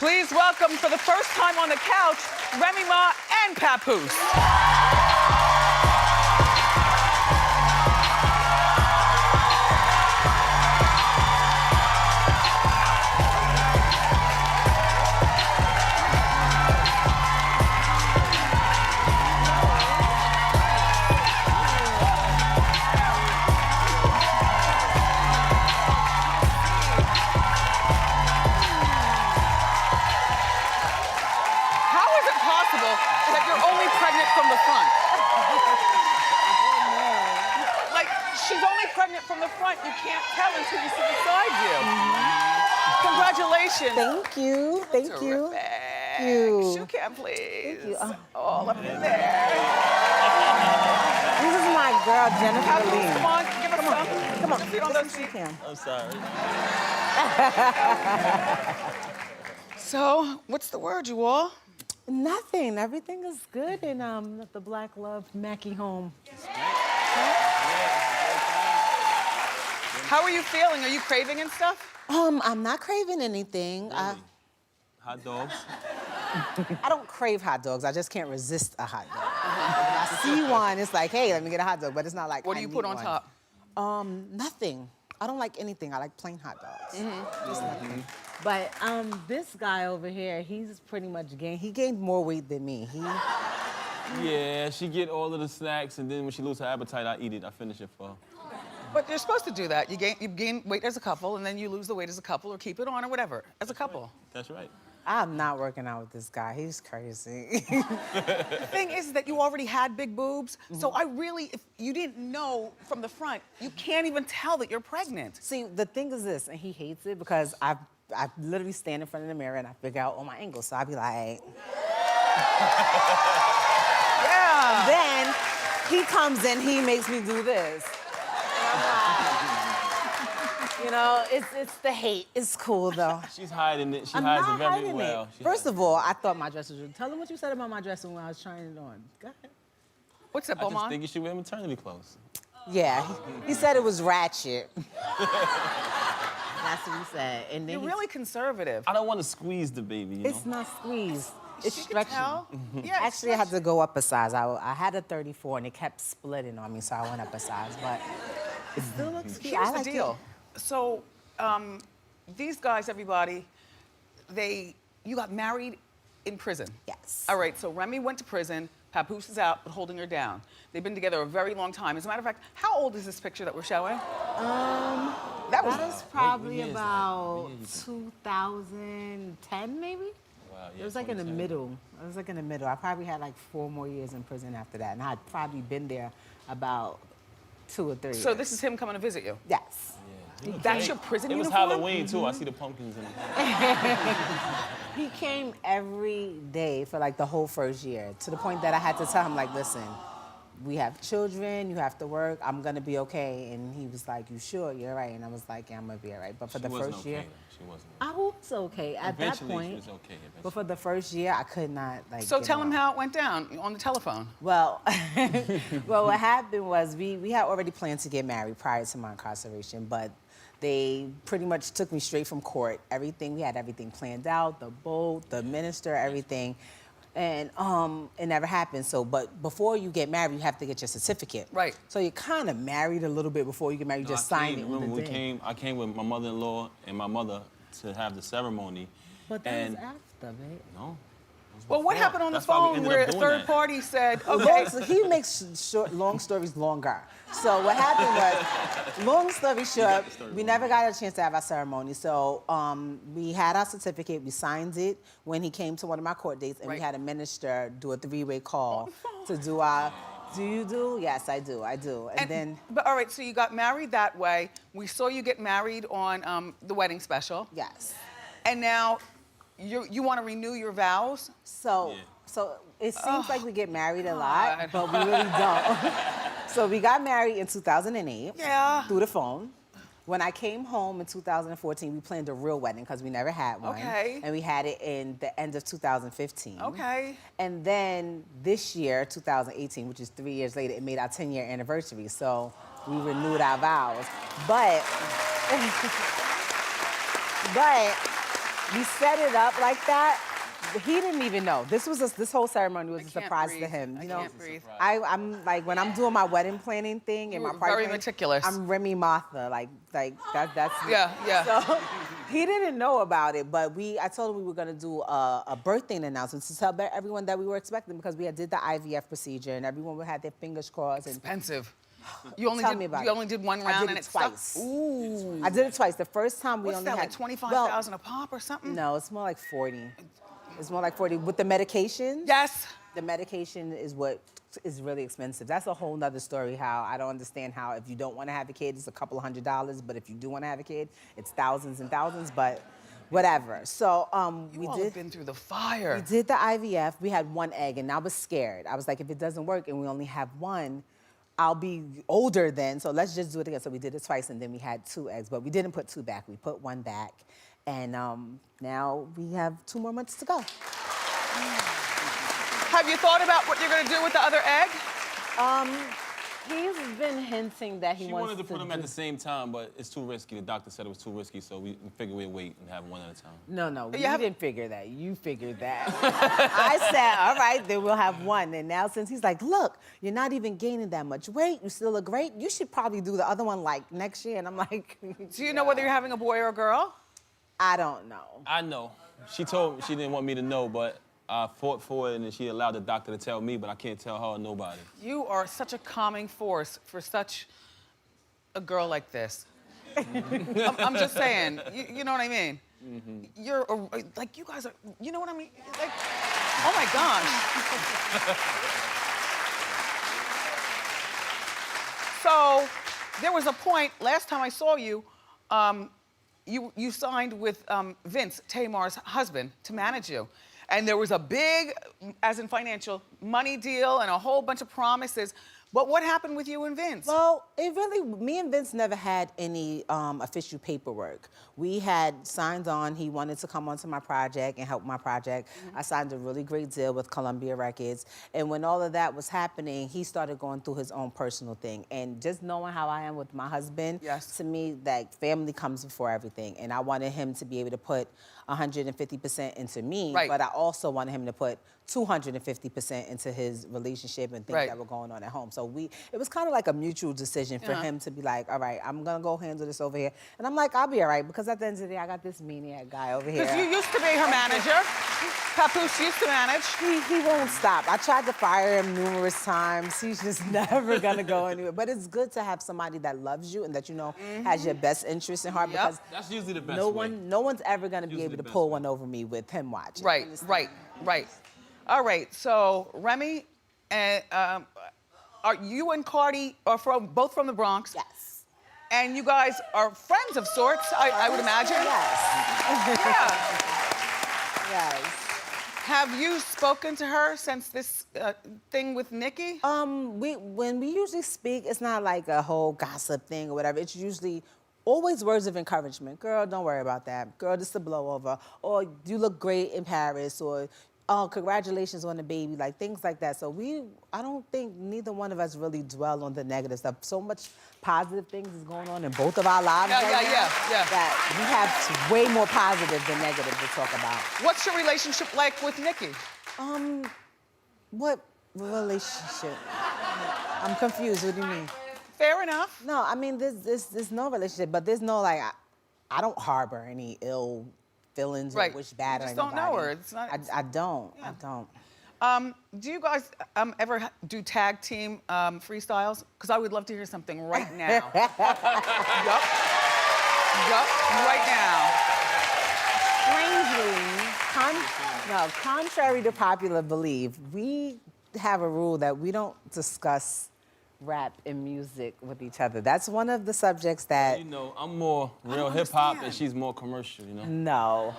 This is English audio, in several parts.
Please welcome for the first time on the couch, Remy Ma and Papoose. That you're only pregnant from the front. Like, she's only pregnant from the front. You can't tell until you see beside you. Congratulations. Thank you. Thank you. Thank you. Shoe cam, please. Thank you. All up in there. This is my girl, Jennifer Lee. Come on, give us some. Come on, Sit on those feet. I'm sorry. So, what's the word, you all? Nothing. Everything is good in the Black Love Mackie home. How are you feeling? Are you craving and stuff? I'm not craving anything. Really? Hot dogs? I don't crave hot dogs. I just can't resist a hot dog. When I see one, it's like, hey, let me get a hot dog. But it's not like What do you put on one. top? Nothing. I don't like anything. I like plain hot dogs. Just nothing. But this guy over here, he's pretty much he gained more weight than me. Yeah, she get all of the snacks, and then when she loses her appetite, I eat it. I finish it for her. But you're supposed to do that. You gain weight as a couple, and then you lose the weight as a couple, or keep it on, or whatever, as a couple. That's right. I'm not working out with this guy. He's crazy. The thing is that you already had big boobs, so I really, if you didn't know from the front, you can't even tell that you're pregnant. See, the thing is this, and he hates it because I literally stand in front of the mirror and I figure out all my angles. So I'd be like, Yeah. then he comes in, he makes me do this. You know, it's the hate. It's cool though. She's hiding it. She I'm hides not it very hiding well. it. First of all, I thought my dress was really. Tell them what you said about my dress when I was trying it on. Go ahead. What's that, I just Beaumont? think you should wear maternity clothes. Yeah, he said it was ratchet. That's what he said. And then You're really conservative. I don't want to squeeze the baby, you know? It's not squeezed. It's She can stretchy. tell. Yeah, it's Actually, I had to go up a size. I had a 34 and it kept splitting on me, so I went up a size. But it still looks cute. Here's I the like deal. So, these guys, everybody, you got married in prison. Yes. All right, so Remy went to prison. Papoose is out, but holding her down. They've been together a very long time. As a matter of fact, how old is this picture that we're showing? That was probably What year is that? about What year is that? 2010, maybe? Wow, yeah, It was like in the 2010. middle. It was like in the middle. I probably had like 4 more years in prison after that, and I'd probably been there about 2 or 3 years. So this is him coming to visit you. Yes. Yeah. That's your prison It was uniform? Halloween, too. I see the pumpkins in it. He came every day for like the whole first year, to the point that I had to tell him, like, listen, we have children, you have to work, I'm gonna be okay. And he was like, you sure? You're right. And I was like, yeah, I'm gonna be all right. But for the wasn't first okay, year, though. She wasn't. I was okay at that Eventually, point. she was okay. Eventually. But for the first year, I could not, like, So get tell him off. how it went down on the telephone. Well, well, what happened was we had already planned to get married prior to my incarceration, but they pretty much took me straight from court. Everything, we had everything planned out, the boat, the minister, everything. And it never happened. So, but before you get married, you have to get your certificate. Right. So you're kind of married a little bit before you get married. You just sign it. Remember, on the day. I came with my mother-in-law and my mother to have the ceremony. But that and was after, right? No. Well, what happened on the That's why we phone ended where up a doing third that. party said, okay, So he makes long stories longer. So what happened was, long story short, we never got a chance to have our ceremony. So we had our certificate, we signed it when he came to one of my court dates, and Right. we had a minister do a 3-way call to do our, do you do? Yes, I do, I do. And then, But all right, so you got married that way. We saw you get married on the wedding special. yes. And now you want to renew your vows? So, Yeah. so it seems like we get married a lot, God. but we really don't. So we got married in 2008. Yeah. Through the phone. When I came home in 2014, we planned a real wedding because we never had one. Okay. And we had it in the end of 2015. Okay. And then this year, 2018, which is 3 years later, it made our 10-year anniversary. So we renewed our vows. But we set it up like that. He didn't even know. This whole ceremony was a can't surprise breathe. to him. I You know, can't breathe. I'm like when I'm doing my wedding planning thing and You my were party very planning, meticulous. I'm Remy Martha. That's me. Yeah. So he didn't know about it, but I told him we were gonna do a birthday announcement to tell everyone that we were expecting because we had did the IVF procedure and everyone would have their fingers crossed. And Expensive. You only tell did me about you it. only did one I round did and it it stuck? twice. Ooh. I did it twice. The first time we What's only that, had like 25,000 a pop or something? No, it's more like 40. It's more like 40 with the medication. Yes. The medication is what is really expensive. That's a whole nother story. How I don't understand how if you don't want to have a kid, it's a couple of $100s, but if you do want to have a kid, it's thousands and thousands. But whatever. So You all have been through the fire. we did the IVF. We had one egg, and I was scared. I was like, if it doesn't work and we only have one, I'll be older then. So let's just do it again. So we did it twice, and then we had 2 eggs, but we didn't put 2 back. We put 1 back, and now we have 2 more months to go. Have you thought about what you're gonna do with the other egg? He's been hinting that he She wants wanted to put them at do- the same time, but it's too risky. The doctor said it was too risky, so we figured we'd wait and have one at a time. No, we have- didn't figure that. You figured that. I said, all right, then we'll have 1. And now since he's like, look, you're not even gaining that much weight. You still look great. You should probably do the other one like next year. And I'm like, Do you know whether you're having a boy or a girl? I don't know. I know. She told me she didn't want me to know, but I fought for it, and then she allowed the doctor to tell me, but I can't tell her or nobody. You are such a calming force for such a girl like this. I'm just saying, you know what I mean? You're like, you guys are, you know what I mean? Like, oh my gosh. So there was a point, last time I saw you, you signed with Vince, Tamar's husband, to manage you. And there was a big, as in financial, money deal and a whole bunch of promises. But what happened with you and Vince? Well, me and Vince never had any official paperwork. We had signed on. He wanted to come onto my project and help my project. I signed a really great deal with Columbia Records. And when all of that was happening, he started going through his own personal thing. And just knowing how I am with my husband, Yes. to me, like, family comes before everything. And I wanted him to be able to put 150% into me, Right. but I also wanted him to put 250% into his relationship and things Right. that were going on at home. So it was kind of like a mutual decision for him to be like, all right, I'm gonna go handle this over here. And I'm like, I'll be all right, because at the end of the day, I got this maniac guy over here. Because you used to be her manager. Papoose used to manage. He won't stop. I tried to fire him numerous times. He's just never gonna go anywhere. But it's good to have somebody that loves you and that you know has your best interest in heart, Yep. because That's usually the best no way. one's ever gonna be Usually able to the best pull way. one over me with him watching. Right. All right, so Remy, are you and Cardi are both from the Bronx? Yes. And you guys are friends of sorts, I would imagine. Yes. Yeah. Yes. Have you spoken to her since this thing with Nikki? When we usually speak, it's not like a whole gossip thing or whatever. It's usually always words of encouragement. Girl, don't worry about that. Girl, this is a blowover. Or you look great in Paris. Or oh, congratulations on the baby. Like things like that. So I don't think neither one of us really dwell on the negative stuff. So much positive things is going on in both of our lives Yeah, right now yeah. that we have way more positive than negative to talk about. What's your relationship like with Nikki? What relationship? I'm confused. What do you mean? Fair enough. No, I mean, there's no relationship, but there's no, like, I don't harbor any ill feelings Right. or wish bad You on just don't know anybody. her. It's not- I don't. Yeah. I don't. Do you guys ever do tag team freestyles? Because I would love to hear something right now. Yup, right now. Strangely, contrary to popular belief, we have a rule that we don't discuss rap and music with each other. That's one of the subjects that... You know, I'm more real don't hip-hop, and understand. she's more commercial, you know? No,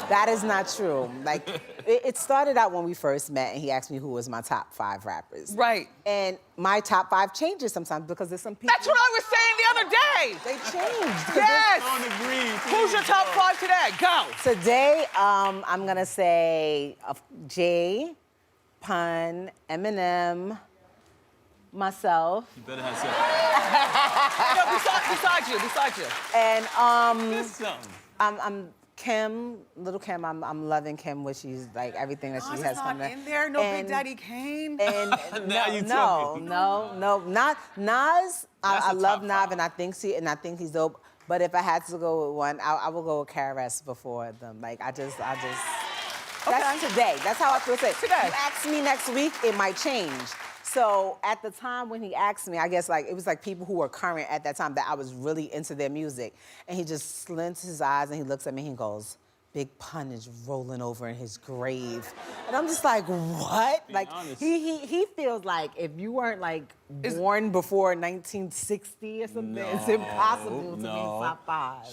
that is not true. Like, it started out when we first met, and he asked me who was my top 5 rappers. Right. And my top 5 changes sometimes because there's some people... That's what I was saying the other day. They changed. 'Cause Yes. Don't agree. Who's your top 5 today? Go. Today, I'm gonna say Jay, Pun, Eminem, myself, You better have some. No, beside you. and Just something. I'm Kim, little Kim, I'm loving Kim, what she's like, everything that Nas she is has not coming. in there. No Big Daddy Kane. And Now you no, talking. not Nas. That's I a love top Nas, five. and I think he's dope. But if I had to go with one, I will go with KRS before them. Like I just. That's today. That's how I feel today. Today. You ask me next week, it might change. So at the time when he asked me, I guess like it was like people who were current at that time that I was really into their music. And he just slints his eyes and he looks at me and he goes, Big Pun is rolling over in his grave. And I'm just like, what? Be Like honest. he feels like if you weren't like born before 1960 or something, it's impossible to be top 5.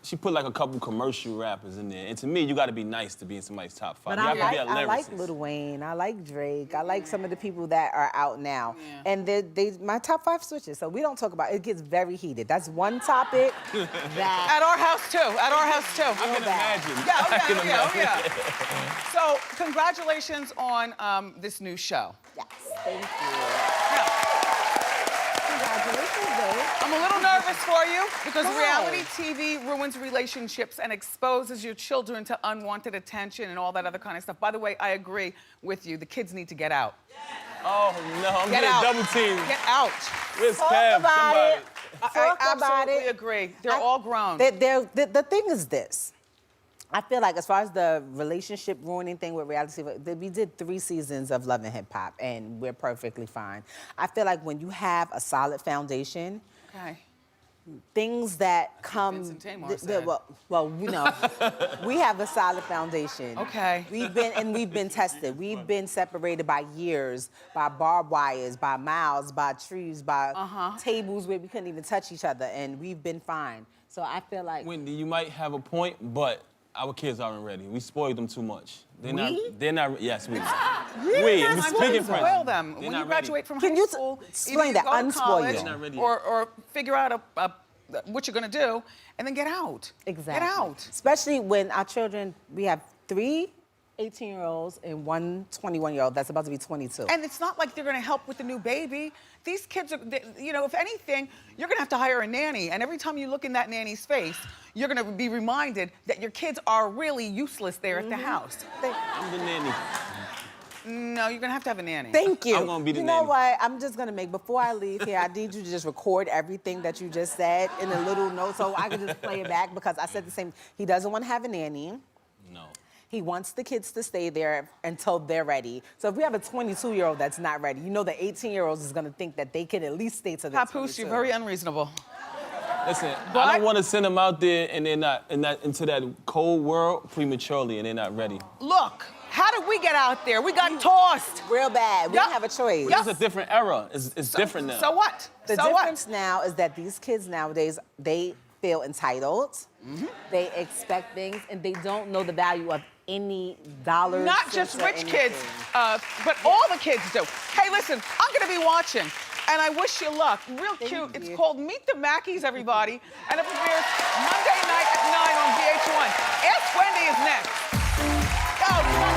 She put like a couple commercial rappers in there. And to me, you got to be nice to be in somebody's top 5. But you have to be a I like lyricist. Lil Wayne. I like Drake. I like some of the people that are out now. Yeah. And my top 5 switches. So we don't talk about it. It gets very heated. That's one topic that. At our house too. At our house too. I can imagine. Yeah, I can oh yeah. imagine. So congratulations on this new show. Yes, thank you. Yeah. Congratulations, babe. I'm a little nervous for you because Why? reality TV ruins relationships and exposes your children to unwanted attention and all that other kind of stuff. By the way, I agree with you. The kids need to get out. Oh, no, I'm Get getting out. double teamed. Get out. Where's Talk Kev? about Somebody. it. I Talk about absolutely it. agree. They're all grown. The thing is this. I feel like as far as the relationship ruining thing with reality TV, we did 3 seasons of Love and Hip Hop, and we're perfectly fine. I feel like when you have a solid foundation, Okay. things that come. Vincent Tamar said. Well, you know, we have a solid foundation. Okay. We've been tested. We've been separated by years, by barbed wires, by miles, by trees, by tables where we couldn't even touch each other, and we've been fine. So I feel like. Wendy, you might have a point, but our kids aren't ready. We spoiled them too much. They're not, yes, we. Really? I'm Not speaking spoiled for Spoil them. They're When not you graduate from Can high you school, explain either you that? go to Unspoil college them. They're not ready or figure out what you're gonna do, and then get out. Exactly. Get out. Especially when our children, we have 3 18-year-olds and 1 21-year-old that's about to be 22. And it's not like they're gonna help with the new baby. These kids are, if anything, you're gonna have to hire a nanny. And every time you look in that nanny's face, you're gonna be reminded that your kids are really useless there at the house. I'm the nanny. No, you're gonna have a nanny. Thank you. I'm gonna be the You know nanny. what? I'm just gonna before I leave here, I need you to just record everything that you just said in a little note so I can just play it back because I said the same. He doesn't want to have a nanny. No. He wants the kids to stay there until they're ready. So if we have a 22-year-old that's not ready, you know the 18-year-old is gonna think that they can at least stay to the Papoose, you're very unreasonable. Listen, But- I don't want to send them out there and they're not into that cold world prematurely and they're not ready. Look, how did we get out there? We got tossed. Real bad. We Yup. didn't have a choice. Yup. It's a different era. It's different now. So what? The so what? difference now is that these kids nowadays, they feel entitled, they expect things, and they don't know the value of any dollars. Not just cents, or rich kids, anything. but all the kids do. Hey, listen, I'm gonna be watching, and I wish you luck. Real cute. you. It's called Meet the Mackies, everybody, and it premieres Monday night at 9 on VH1. Ask Wendy is next. Go,